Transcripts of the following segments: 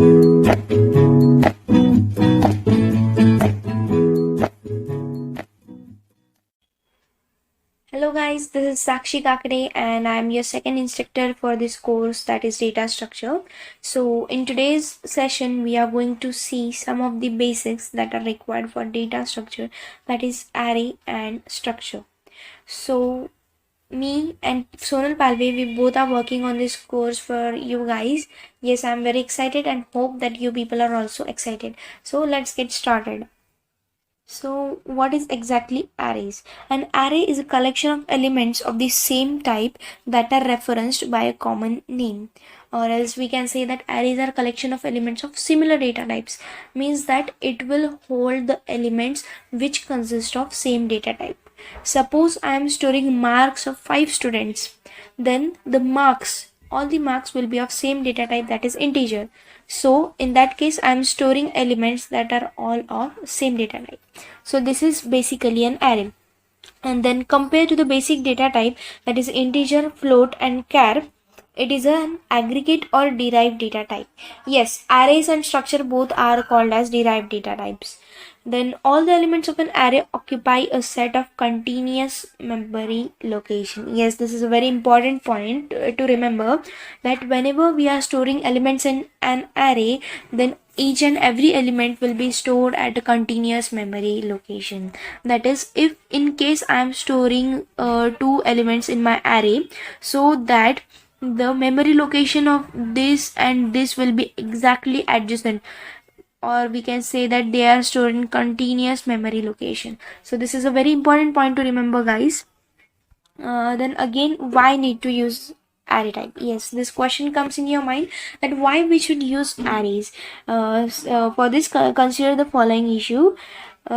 Hello guys, this is Sakshi Kakade and I am your second instructor for this course, that is data structure. So in today's session we are going to see some of the basics that are required for data structure, that is array and structure. So me and Sonal Palve, we both are working on this course for you guys. Yes, I am very excited and hope that you people are also excited. So let's get started. So what is exactly arrays? An array is a collection of elements of the same type that are referenced by a common name. Or else we can say that arrays are a collection of elements of similar data types. Means that it will hold the elements which consist of same data type. Suppose I am storing marks of 5 students. Then the marks, all the marks will be of same data type, that is integer. So in that case I am storing elements that are all of same data type. So this is basically an array. And then compared to the basic data type, that is integer, float and char, it is an aggregate or derived data type. Yes, arrays and structure both are called as derived data types. Then all the elements of an array occupy a set of continuous memory location. Yes, this is a very important point to remember, that whenever we are storing elements in an array, then each and every element will be stored at a continuous memory location. That is, if in case I am storing 2 elements in my array, so that the memory location of this and this will be exactly adjacent, or we can say that they are stored in continuous memory location. So this is a very important point to remember, guys. Then again, why need to use array type? Yes, this question comes in your mind, that why we should use arrays. For this, consider the following issue.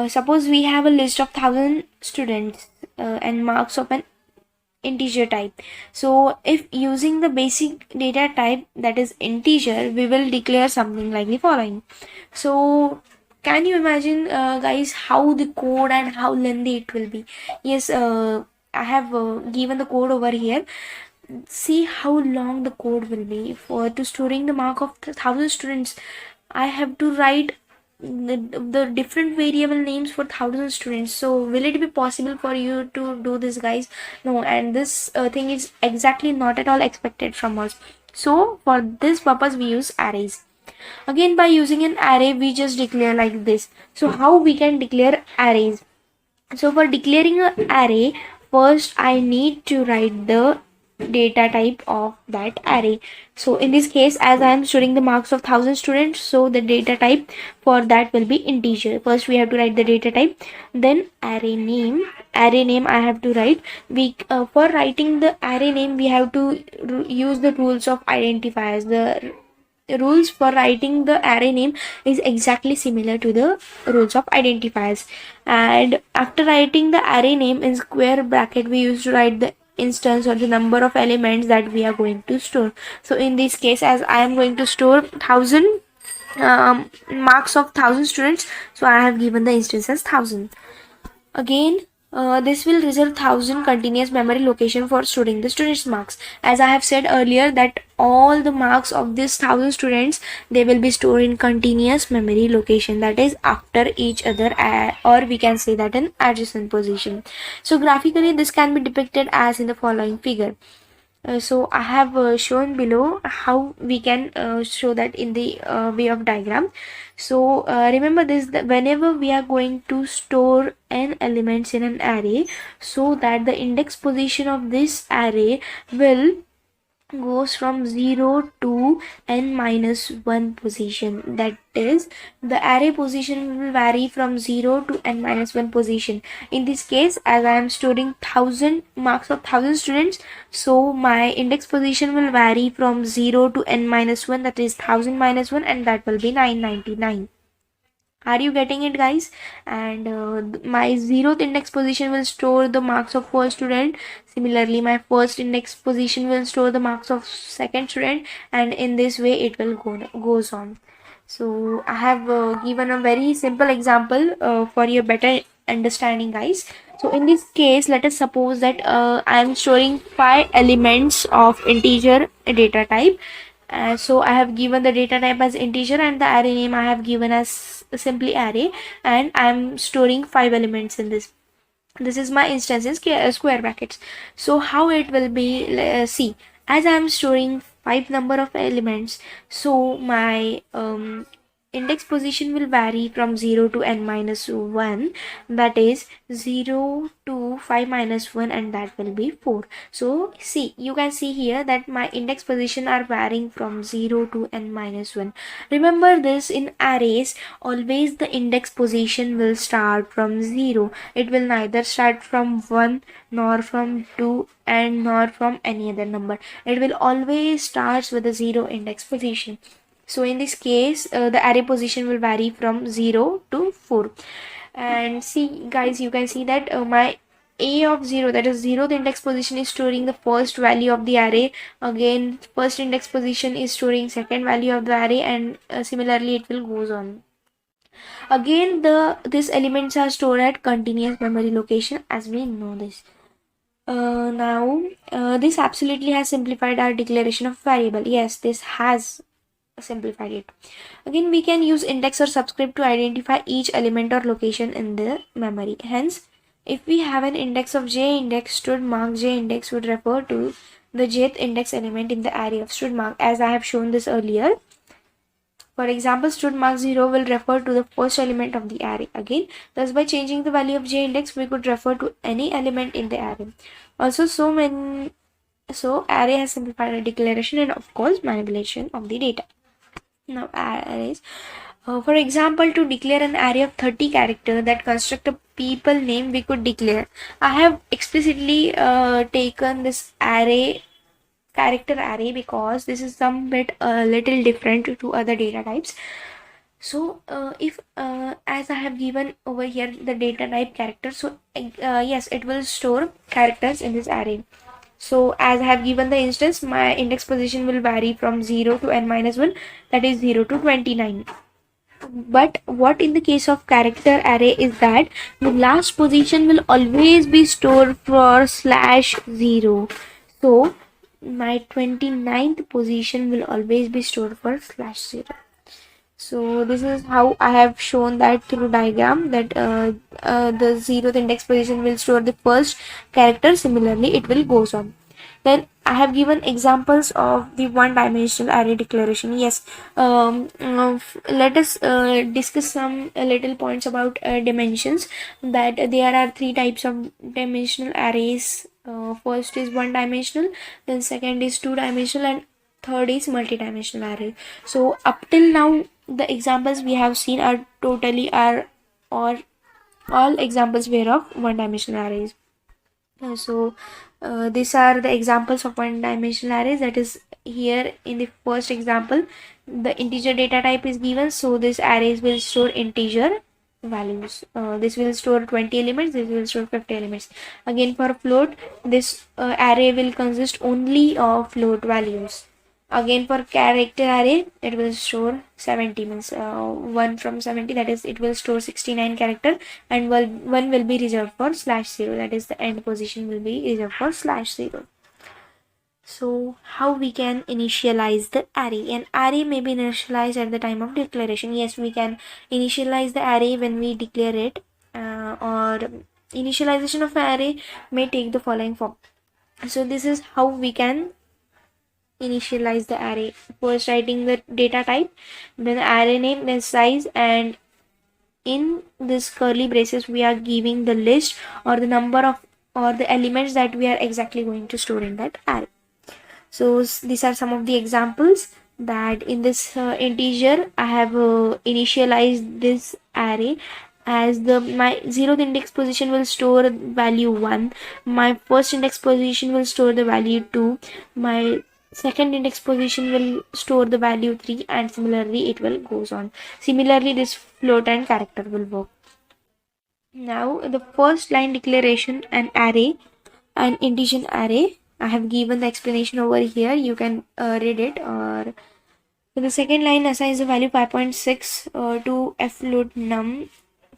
Suppose we have a list of 1000 students and marks of an integer type. So if using the basic data type, that is integer, we will declare something like the following. So can you imagine, guys, how the code and how lengthy it will be? Yes, I have given the code over here. See how long the code will be. For to storing the mark of 1000 students, I have to write the different variable names for 1000 students. So will it be possible for you to do this, guys? No. And this thing is exactly not at all expected from us. So for this purpose we use arrays. Again, by using an array we just declare like this. So how we can declare arrays? So for declaring an array, first I need to write the data type of that array. So in this case, as I am storing the marks of 1000 students, so the data type for that will be integer. First we have to write the data type, then array name. Array name I have to write. We for writing the array name we have to use the rules of identifiers. The rules for writing the array name is exactly similar to the rules of identifiers. And after writing the array name in square bracket, we used to write the instance or the number of elements that we are going to store. So in this case, as I am going to store 1000 marks of 1000 students, so I have given the instance as 1000. Again, this will result 1000 continuous memory location for storing the students marks. As I have said earlier, that all the marks of this 1000 students, they will be stored in continuous memory location, that is after each other, or we can say that in adjacent position. So graphically this can be depicted as in the following figure. So I have shown below how we can show that in the way of diagram. So remember this, that whenever we are going to store n elements in an array, so that the index position of this array will goes from 0 to n minus 1 position. That is, the array position will vary from 0 to n minus 1 position. In this case, as I am storing 1000 marks of 1000 students, so my index position will vary from 0 to n minus 1, that is 1000 minus 1, and that will be 999. Are you getting it, guys? And my 0th index position will store the marks of first student. Similarly, my first index position will store the marks of second student, and in this way it will goes on. So I have given a very simple example for your better understanding, guys. So in this case, let us suppose that I am storing 5 elements of integer data type. So I have given the data type as integer and the array name I have given as simply array, and I'm storing 5 elements in this. This is my instance in square brackets. So how it will be, see, as I'm storing 5 number of elements, so my index position will vary from 0 to n minus 1, that is 0 to 5 minus 1, and that will be 4. So see, you can see here that my index position are varying from 0 to n minus 1. Remember this, in arrays always the index position will start from 0. It will neither start from 1 nor from 2 and nor from any other number. It will always starts with a 0 index position. So in this case, the array position will vary from 0 to 4. And see guys, you can see that my a of 0, that is 0th index position, is storing the first value of the array. Again, first index position is storing second value of the array, and similarly it will goes on. Again, these elements are stored at continuous memory location, as we know this. Now this absolutely has simplified our declaration of variable. Yes, this has simplified it. Again, we can use index or subscript to identify each element or location in the memory. Hence, if we have an index of j index, stud mark j index would refer to the jth index element in the array of stud mark, as I have shown this earlier. For example, stud mark 0 will refer to the first element of the array. Again, thus by changing the value of j index, we could refer to any element in the array. Also, so array has simplified a declaration and of course manipulation of the data. Now arrays. For example, to declare an array of 30 characters that construct a people name, we could declare. I have explicitly taken this array character array because this is some bit little different to other data types. So if as I have given over here the data type character, so yes, it will store characters in this array. So as I have given the instance, my index position will vary from 0 to n minus 1, that is 0 to 29. But what in the case of character array is that the last position will always be stored for /0. So my 29th position will always be stored for /0. So this is how I have shown that through diagram, that the 0th index position will store the first character. Similarly, it will goes on. Then I have given examples of the one-dimensional array declaration. Yes, let us discuss some little points about dimensions. That there are 3 types of dimensional arrays. First is one-dimensional, then second is two-dimensional, and third is multi-dimensional array. So up till now, the examples we have seen are totally are or all examples were of one-dimensional arrays. These are the examples of one-dimensional arrays. That is, here in the first example, the integer data type is given, so this arrays will store integer values. This will store 20 elements, this will store 50 elements. Again, for float, this array will consist only of float values. Again, for character array, it will store 70, means 1 from 70, that is, it will store 69 character, and one will be reserved for /0, that is, the end position will be reserved for /0. So how we can initialize the array? An array may be initialized at the time of declaration. Yes, we can initialize the array when we declare it, or initialization of an array may take the following form. So this is how we can initialize the array. First, writing the data type, then array name, then size, and in this curly braces we are giving the list or the number of or the elements that we are exactly going to store in that array. So these are some of the examples, that in this integer I have initialized this array as my 0th index position will store value 1, my first index position will store the value 2, my second index position will store the value 3, and similarly it will goes on. Similarly, this float and character will work. Now the first line declaration, an array, an integer array, I have given the explanation over here, you can read it. Or the second line assigns the value 5.6 to float num,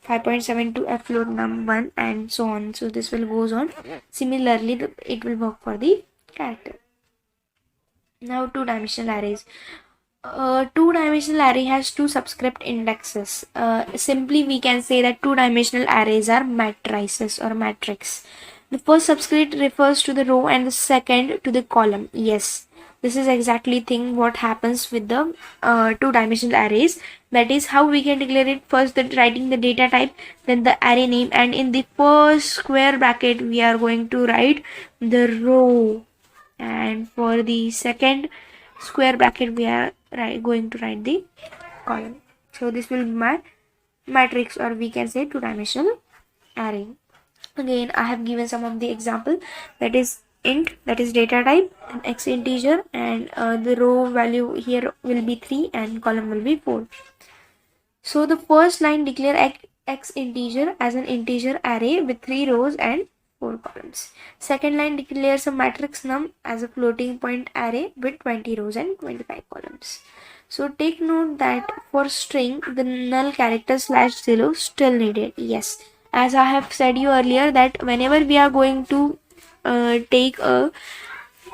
5.7 to float num1, and so on. So this will goes on. Similarly, it will work for the character. Now two-dimensional arrays. Two-dimensional array has two subscript indexes. Simply we can say that two-dimensional arrays are matrices or matrix. The first subscript refers to the row and the second to the column. Yes, this is exactly thing what happens with the two-dimensional arrays. That is how we can declare it. First, the writing the data type, then the array name, and in the first square bracket we are going to write the row, and for the second square bracket we are going to write the column. So this will be my matrix, or we can say two-dimensional array. Again, I have given some of the example, that is int, that is data type, and x integer, and the row value here will be 3 and column will be 4. So the first line declare x integer as an integer array with 3 rows and 4 columns. Second line declares a matrix num as a floating point array with 20 rows and 25 columns. So take note that for string, the null character /0 still needed. Yes, as I have said you earlier that whenever we are going to take a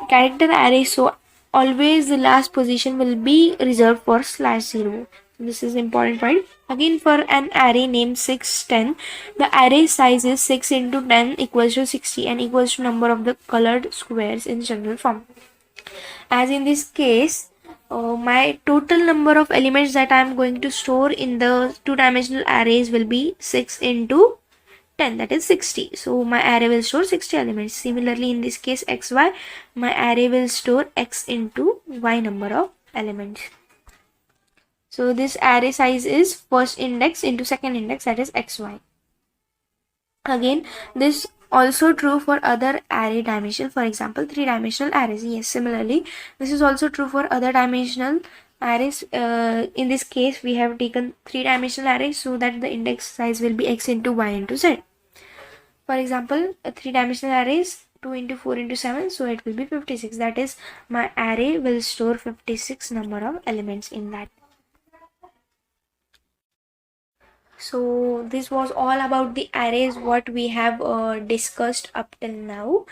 character array, so always the last position will be reserved for /0. This is important point. Again, for an array named 610, the array size is 6 into 10 equals to 60 and equals to number of the colored squares in general form. As in this case, my total number of elements that I am going to store in the two-dimensional arrays will be 6 into 10, that is 60. So my array will store 60 elements. Similarly, in this case xy, my array will store x into y number of elements. So this array size is first index into second index, that is xy. Again, this also true for other array dimension, for example 3-dimensional arrays. Yes, similarly this is also true for other dimensional arrays. In this case we have taken 3-dimensional arrays so that the index size will be x into y into z. For example, a 3-dimensional array is 2 into 4 into 7, so it will be 56. That is, my array will store 56 number of elements in that. So this was all about the arrays what we have discussed up till now.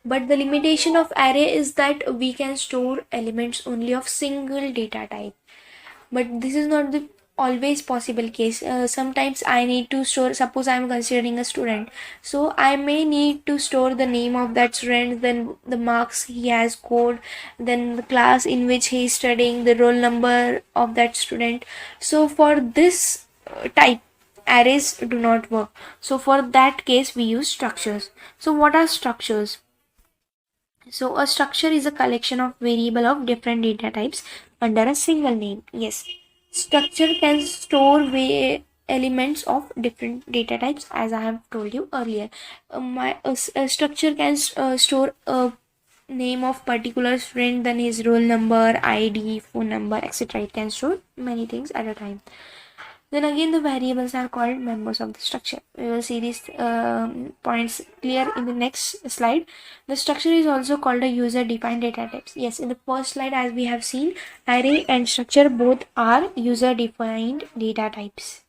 But the limitation of array is that we can store elements only of single data type. But this is not the always possible case. Sometimes I need to store, suppose I am considering a student, so I may need to store the name of that student, then the marks he has scored, then the class in which he is studying, the roll number of that student. So for this type, arrays do not work. So for that case we use structures. So what are structures? So a structure is a collection of variable of different data types under a single name. Yes, structure can store elements of different data types, as I have told you earlier. A structure can store a name of particular student, then his roll number, ID, phone number, etc. It can store many things at a time. Then again, the variables are called members of the structure. We will see these points clear in the next slide. The structure is also called a user-defined data types. Yes, in the first slide, as we have seen, array and structure both are user-defined data types.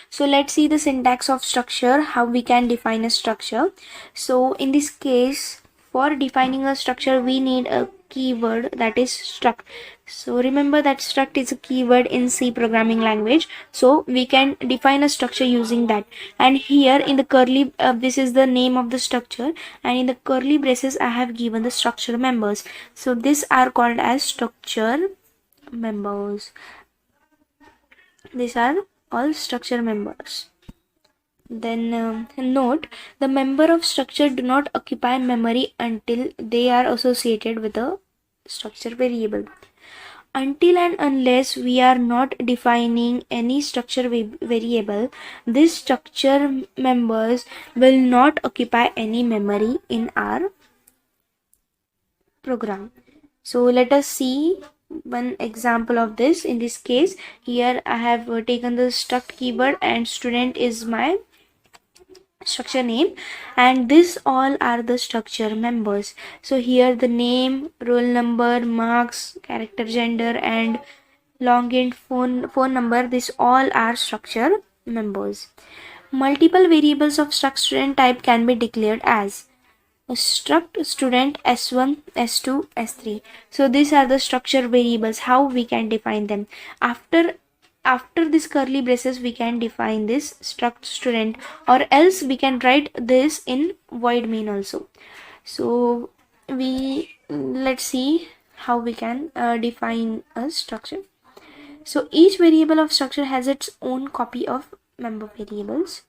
So let's see the syntax of structure, how we can define a structure. So in this case, for defining a structure, we need a keyword, that is struct. So remember that struct is a keyword in C programming language. So we can define a structure using that. And here in the curly, this is the name of the structure, and in the curly braces I have given the structure members. So these are called as structure members. These are all structure members. Then note, the member of structure do not occupy memory until they are associated with a structure variable. Until and unless we are not defining any structure variable, these structure members will not occupy any memory in our program. So let us see one example of this. In this case, here I have taken the struct keyword and student is my structure name, and this all are the structure members. So here the name, roll number, marks, character, gender, and long int, phone number, this all are structure members. Multiple variables of struct student type can be declared as struct student s1, s2, s3. So these are the structure variables, how we can define them. After this curly braces we can define this struct student, or else we can write this in void main also. So let's see how we can define a structure. So each variable of structure has its own copy of member variables.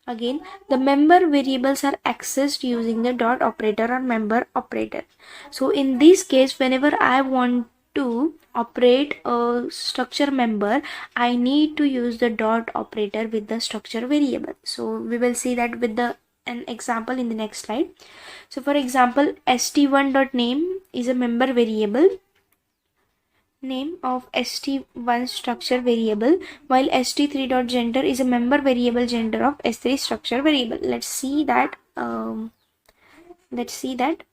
Again, the member variables are accessed using the dot operator or member operator. So in this case, whenever I want to operate a structure member, I need to use the dot operator with the structure variable. So we will see that with an example in the next slide. So for example, st1.name is a member variable name of st1 structure variable, while st3.gender is a member variable gender of s3 structure variable. Let's see that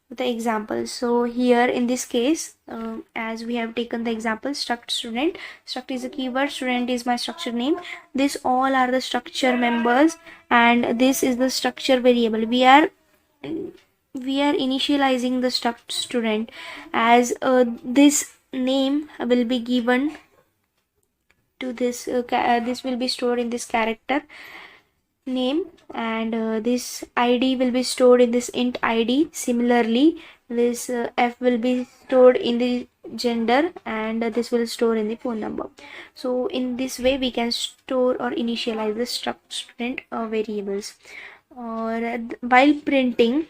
with the example. So here in this case, as we have taken the example, struct student, struct is a keyword, student is my structure name, this all are the structure members, and this is the structure variable. We are initializing the struct student as this name will be given to this this will be stored in this character name, and this id will be stored in this int id. Similarly, this f will be stored in the gender, and this will store in the phone number. So in this way we can store or initialize the struct student variables. Or while printing,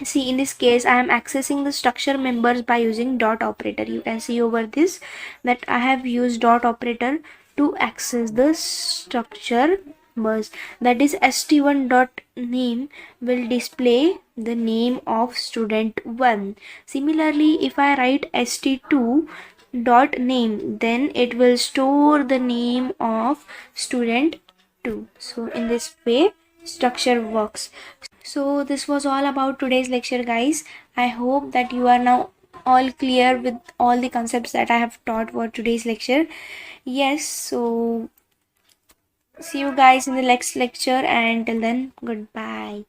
see in this case I am accessing the structure members by using dot operator. You can see over this that I have used dot operator to access the structure members. That is st1 dot name will display the name of student 1. Similarly, if I write st2 dot name, then it will store the name of student 2. So in this way structure works. So this was all about today's lecture, guys. I hope that you are now all clear with all the concepts that I have taught for today's lecture. Yes, so see you guys in the next lecture, and till then, goodbye.